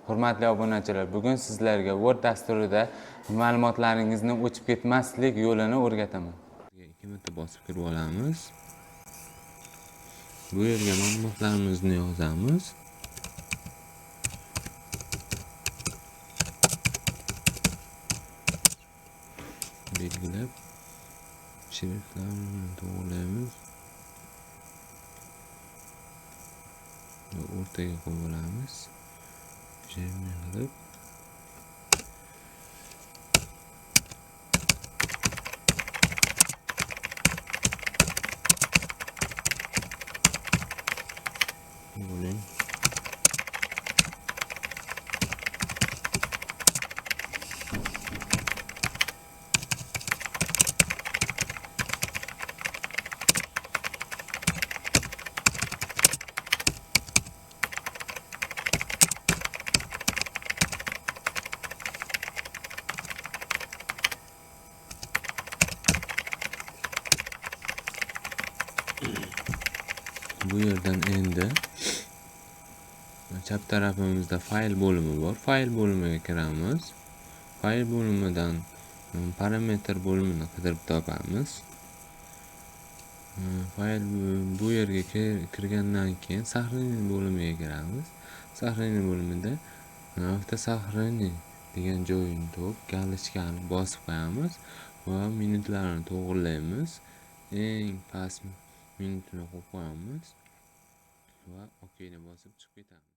Hurmatli obunachilar, bugun sizlarga Word dasturida ma'lumotlaringizni o'chib ketmaslik yo'lini o'rgataman. 2 marta bosib kirib olamiz. Bu yerga ma'lumotlarimizni yozamiz. Belgilab shriftlarni to'g'rilaymiz. O'rtaga qo'yib olamiz. Jami qilib bo'ling. Bu yerdan endi chap tarafimizda fayl bo'limi bor. Fayl bo'limiga kiramiz. Fayl bo'limidan parametr bo'limini qidirib topamiz. Fayl bu yerga kirgandan keyin sahraning bo'limiga kiramiz. Sahraning bo'limida avtosahraning degan joyini topib, galishkani bosib qo'yamiz va minutlarni to'g'rilaymiz. Eng past minutini qo'yib qo'yamiz va OK ni bosib chiqib ketamiz.